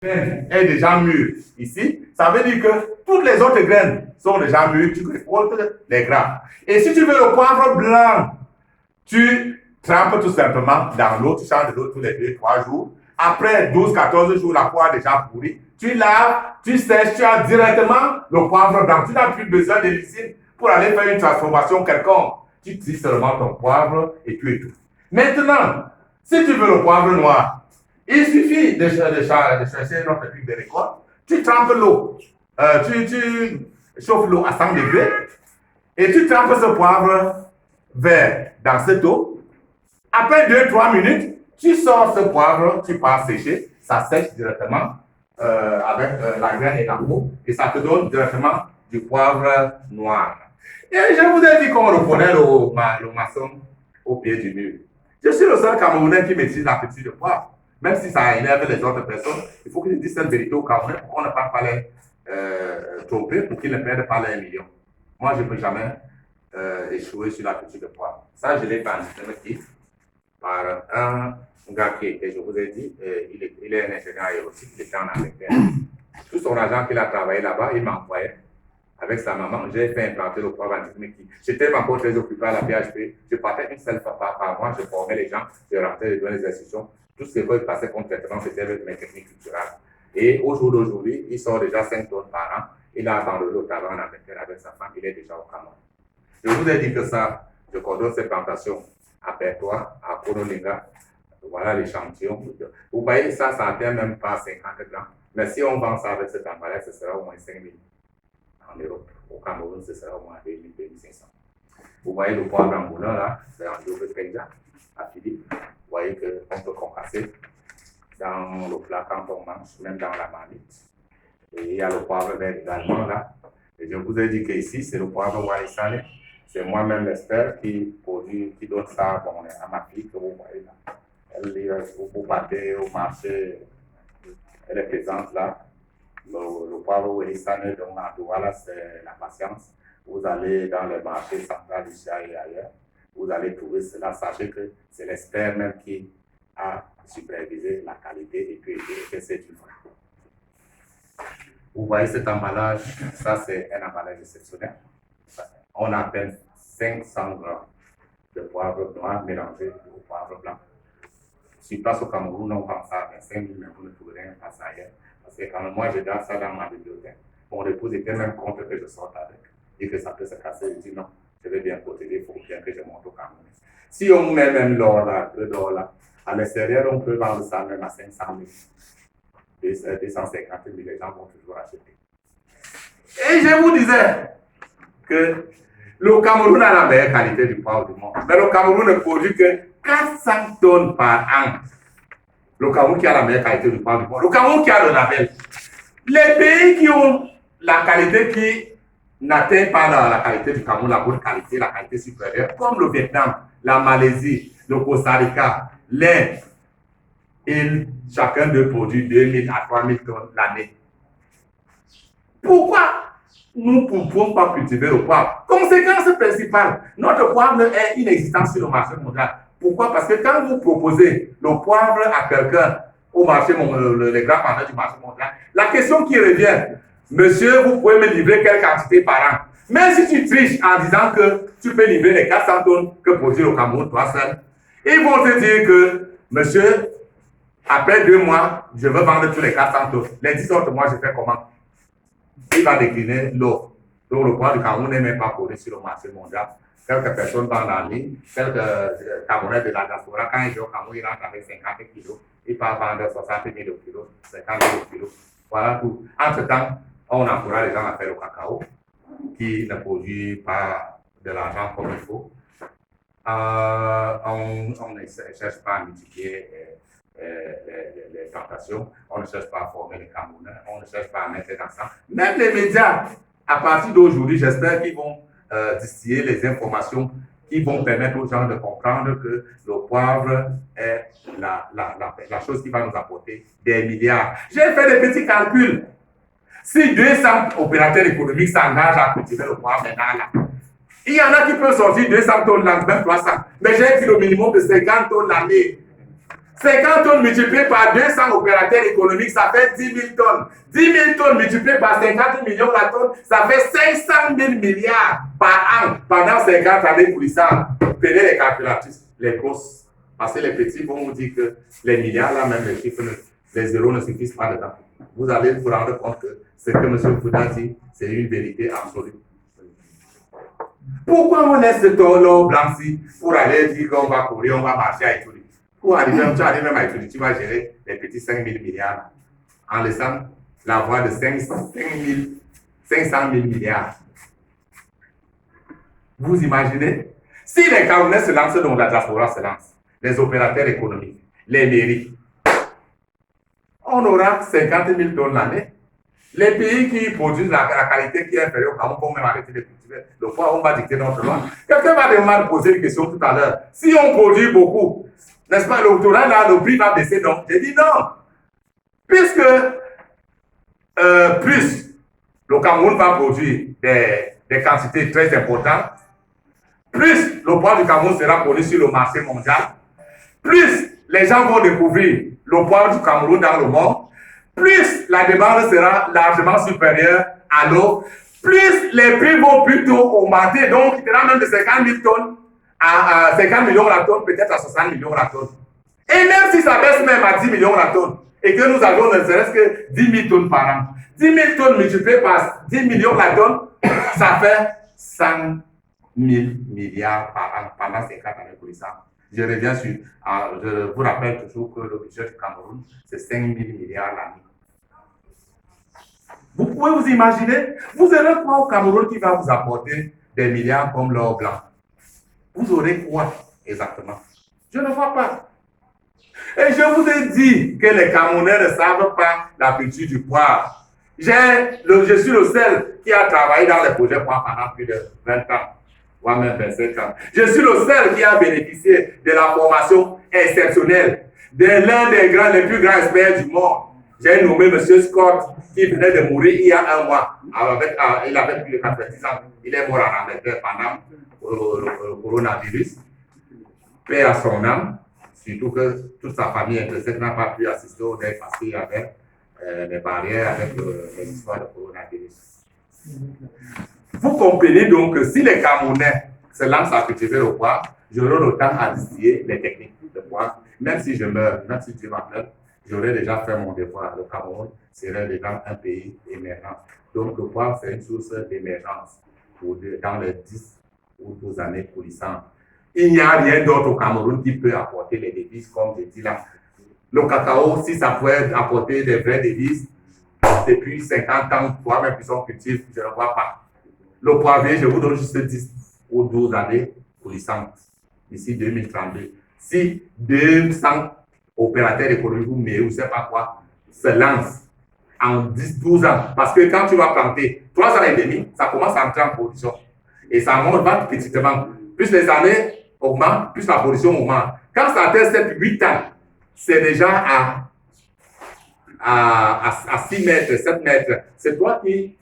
graine est déjà mûre ici, ça veut dire que toutes les autres graines sont déjà mûres, tu récoltes les gras. Et si tu veux le poivre blanc, tu trempes tout simplement dans l'eau, tu changes de l'eau tous les 2-3 jours. Après 12-14 jours, la poire est déjà pourrie. Tu laves, tu sèches, tu as directement le poivre blanc. Tu n'as plus besoin de l'usine pour aller faire une transformation quelconque. Tu tires seulement ton poivre et tu étouffes. Maintenant, si tu veux le poivre noir, il suffit de chercher notre truc de récolte. Tu trempes l'eau. Tu chauffes l'eau à 100 degrés et tu trempes ce poivre vert dans cette eau. Après 2-3 minutes, tu sors ce poivre, tu pars sécher, ça sèche directement avec la graine et la peau et ça te donne directement du poivre noir. Et je vous ai dit qu'on reconnaît le maçon au pied du mur. Je suis le seul Camerounais qui maîtrise la culture de poivre. Même si ça énerve les autres personnes, il faut que je dise cette vérité au Camerounais pour qu'on ne parte pas les tromper, pour qu'ils ne perdent pas les millions. Moi, je ne peux jamais échouer sur la culture de poivre. Ça, je l'ai fait en système par un gars qui était, je vous ai dit, il est un ingénieur aéronautique, il était en Angleterre. Tout son argent qu'il a travaillé là-bas, il m'envoyait avec sa maman. J'ai fait implanter le poivre en système. J'étais encore très occupé à la PHP. Je partais une seule fois par mois, je formais les gens, je rentrais, je donnais les instructions. Tout ce que je passais comme traitement, c'était avec mes techniques culturelles. Et au jour d'aujourd'hui, il sort déjà 5 tonnes par an. Il a abandonné le travail en Angleterre avec sa femme, il est déjà au Cameroun. Je vous ai dit que ça, je coordonne cette plantation à Pertois, à Konolinga. Voilà l'échantillon. Vous voyez, ça n'atteint même pas 50 grammes. Mais si on vend ça avec cet emballage, ce sera au moins 5 000 en Europe. Au Cameroun, ce sera au moins 2 000, 2 500. Vous voyez le poivre en moulin là, c'est en double paysan à Philippe. Vous voyez qu'on peut concasser dans le plat quand on mange, même dans la marmite. Et il y a le poivre vert également là. Et je vous ai dit qu'ici, c'est le poivre Walisane. C'est moi-même l'expert qui donne ça à ma fille que vous voyez là. Vous partez au marché, elle est présente là. Le poivre Walisane, donc à Douala, c'est la patience. Vous allez dans les marchés centrales ici et ailleurs. Vous allez trouver cela. Sachez que c'est l'expert même qui a supervisé la qualité et puis que c'est du vrai. Vous voyez cet emballage, ça c'est un emballage exceptionnel. On a à peine 500 grammes de poivre noir mélangé au poivre blanc. Sur place au Cameroun, on vend ça à 25 000, mais vous ne trouverez rien pas ça ailleurs. Parce que quand moi je garde ça dans ma bibliothèque, mon épouse était même contre que je sorte avec. Et que ça peut se casser, je dis non, je vais bien protéger, il faut bien que je monte au Cameroun. Si on met même l'or là, le d'or là, à l'extérieur, on peut vendre ça même à 500 000. 250 000, les gens vont toujours acheter. Et je vous disais que le Cameroun a la meilleure qualité du poivre du monde. Mais le Cameroun ne produit que 400 tonnes par an. Le Cameroun qui a la meilleure qualité du poivre du monde. Le Cameroun qui a le label. Les pays qui ont la qualité qui n'atteint pas la qualité du Cameroun, la bonne qualité, la qualité supérieure, comme le Vietnam, la Malaisie, le Costa Rica, l'Inde, chacun d'eux produit 2 000 à 3 000 tonnes l'année. Pourquoi nous ne pouvons pas cultiver le poivre? Conséquence principale, notre poivre est inexistant sur le marché mondial. Pourquoi? Parce que quand vous proposez le poivre à quelqu'un au marché, les grands vendeurs du marché mondial, la question qui revient, monsieur, vous pouvez me livrer quelle quantité par an? Mais si tu triches en disant que tu peux livrer les 400 tonnes que produit le Cameroun, toi seul, ils vont te dire que, monsieur, après 2 mois, je veux vendre tous les 400 tonnes. Les 10 autres mois, je fais comment? Il va décliner l'eau. Donc le poivre du Cameroun n'est même pas produit sur le marché mondial. Quelques personnes vendent en ligne, quelques Camerounais de la diaspora, quand ils viennent au Cameroun, ils rentrent avec 50 kilos, ils peuvent vendre 60 000 kilos, 50 000 kilos. Voilà tout. Entre-temps, on encourage les gens à faire le cacao, qui ne produit pas de l'argent comme il faut. On ne cherche pas à multiplier les tentations, on ne cherche pas à former les Camerounais, on ne cherche pas à mettre dans ça. Même les médias, à partir d'aujourd'hui, j'espère qu'ils vont distiller les informations qui vont permettre aux gens de comprendre que le poivre est la chose qui va nous apporter des milliards. J'ai fait des petits calculs. Si 200 opérateurs économiques s'engagent à cultiver le poivre maintenant, là, il y en a qui peuvent sortir 200 tonnes l'année, même 300. Mais j'ai dit le minimum de 50 tonnes l'année. 50 tonnes multipliées par 200 opérateurs économiques, ça fait 10 000 tonnes. 10 000 tonnes multipliées par 50 millions la tonne, ça fait 500 000 milliards par an pendant 50 années pour ça. Prenez les calculatrices, les grosses. Parce que les petits vont vous dire que les milliards, là, même les chiffres, les zéros ne suffisent pas dedans. Vous allez vous rendre compte que ce que M. Fouda dit, c'est une vérité absolue. Pourquoi on laisse ce taureau blanc-ci pour aller dire qu'on va courir, on va marcher à Ituri? Pour arriver, tu arrives même à Ituri, tu vas gérer les petits 5 000 milliards en laissant la voie de 500 000 milliards. Vous imaginez? Si les Camerounais se lancent, donc la diaspora se lance, les opérateurs économiques, les mairies, on aura 50 000 tonnes l'année. Les pays qui produisent la qualité qui est inférieure au Cameroun vont même arrêter de cultiver. Le fois, on va dicter notre loi. Quelqu'un va demander poser une question tout à l'heure. Si on produit beaucoup, n'est-ce pas, le prix va baisser, donc j'ai dit non. Puisque plus le Cameroun va produire des quantités très importantes, plus le poids du Cameroun sera connu sur le marché mondial, plus les gens vont découvrir le poids du Cameroun dans le monde, plus la demande sera largement supérieure à l'eau, plus les prix vont plutôt augmenter, donc il sera même de 50 000 tonnes à 50 millions la tonne, peut-être à 60 millions la tonne. Et même si ça baisse même à 10 millions la tonne, et que nous avons ne serait-ce que 10 000 tonnes par an, 10 000 tonnes multipliées par 10 millions la tonne, ça fait 100 000 milliards par an pendant 50 années pour ça. Je reviens sur, je vous rappelle toujours que le budget du Cameroun, c'est 5 000 milliards l'année. Vous pouvez vous imaginer, vous aurez quoi au Cameroun qui va vous apporter des milliards comme l'or blanc? Vous aurez quoi exactement? Je ne vois pas. Et je vous ai dit que les Camerounais ne savent pas la culture du poivre. Je suis le seul qui a travaillé dans les projets poivre pendant plus de 20 ans. Voire même 25 ans. Je suis le seul qui a bénéficié de la formation exceptionnelle de l'un des les plus grands experts du monde. J'ai nommé M. Scott, qui venait de mourir il y a un mois. Il avait plus de 90 ans. Il est mort en Angleterre pendant le coronavirus. Paix à son âme. Surtout que toute sa famille intrinsèque n'a pas pu assister au deuil parce qu'il y avait des barrières avec les histoires de coronavirus. Vous comprenez donc que si les Camerounais se lancent à cultiver le poivre, j'aurai le temps à distiller les techniques de poivre. Même si je meurs, même si Dieu m'appelle, j'aurais déjà fait mon devoir. Le Cameroun serait déjà un pays émergent. Donc le poivre, c'est une source d'émergence dans les 10 ou 12 années coulissantes. Il n'y a rien d'autre au Cameroun qui peut apporter les devises, comme je dis là. Le cacao, si ça pouvait apporter des vraies devises, depuis 50 ans, voire même plus on cultive, je ne vois pas. Le poivrier, je vous donne juste 10 ou 12 années coulissantes, d'ici 2032. Si 200 opérateurs économiques, mais ou ne sais pas quoi, se lancent en 10-12 ans, parce que quand tu vas planter 3 ans et demi, ça commence à entrer en production. Et ça monte petitement. Plus les années augmentent, plus la production augmente. Quand ça atteint 7-8 ans, c'est déjà à 6 mètres, 7 mètres. C'est toi qui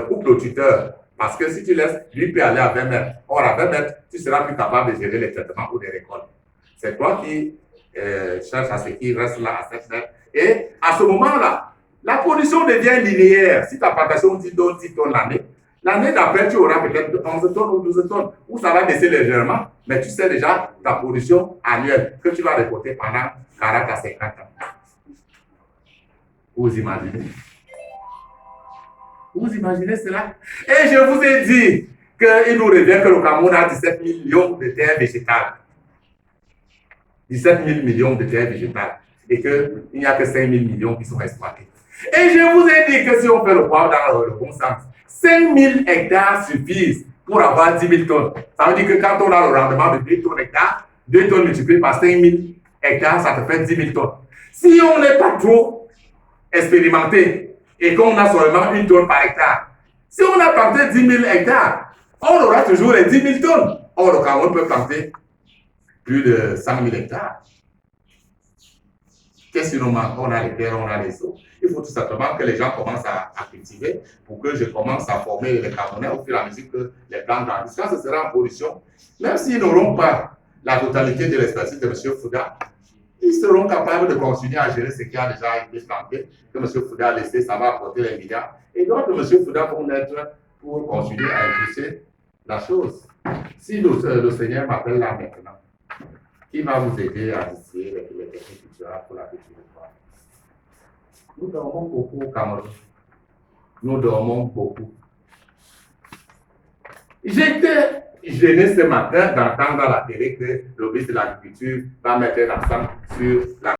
coupes le tuteur. Parce que si tu laisses, lui peut aller à 20 mètres. Or, à 20 mètres, tu seras plus capable de gérer les traitements ou des récoltes. C'est toi qui cherches à ce qu'il reste là à 7 mètres. Et à ce moment-là, la production devient linéaire. Si ta plantation donne 10 tonnes l'année d'après, tu auras peut-être 11 tonnes ou 12 tonnes, où ça va baisser légèrement, mais tu sais déjà ta production annuelle que tu vas récolter pendant 40 à 50 ans. Vous imaginez? Vous imaginez cela? Et je vous ai dit qu'il nous revient que le Cameroun a 17 millions de terres végétales. 17 000 millions de terres végétales. Et qu'il n'y a que 5 000 millions qui sont exploités. Et je vous ai dit que si on fait le poivre dans le bon sens, 5 000 hectares suffisent pour avoir 10 000 tonnes. Ça veut dire que quand on a le rendement de 2 tonnes hectares, 2 tonnes multipliées par 5 000 hectares, ça te fait 10 000 tonnes. Si on n'est pas trop expérimenté, et qu'on a seulement 1 tonne par hectare. Si on a planté 10 000 hectares, on aura toujours les 10 000 tonnes. Or, le Cameroun peut planter plus de 100 000 hectares. Qu'est-ce qui nous manque? On a les terres, on a les eaux. Il faut tout simplement que les gens commencent à cultiver pour que je commence à former les Camerounais au fur et à mesure que les plants grandissent. Quand ce sera en production, même s'ils n'auront pas la totalité de l'expertise de M. Fouda, ils seront capables de continuer à gérer ce qui a déjà été planté, que M. Fouda a laissé, ça va apporter les milliards. Et donc, M. Fouda vont être pour continuer à impulser la chose. Si le Seigneur m'appelle là maintenant, qui va vous aider à initier les techniques culturelles pour la culture de foi? Nous dormons beaucoup au Cameroun. Nous dormons beaucoup. J'étais gêné ce matin d'entendre à la télé que le ministre de l'Agriculture va mettre l'accent sur la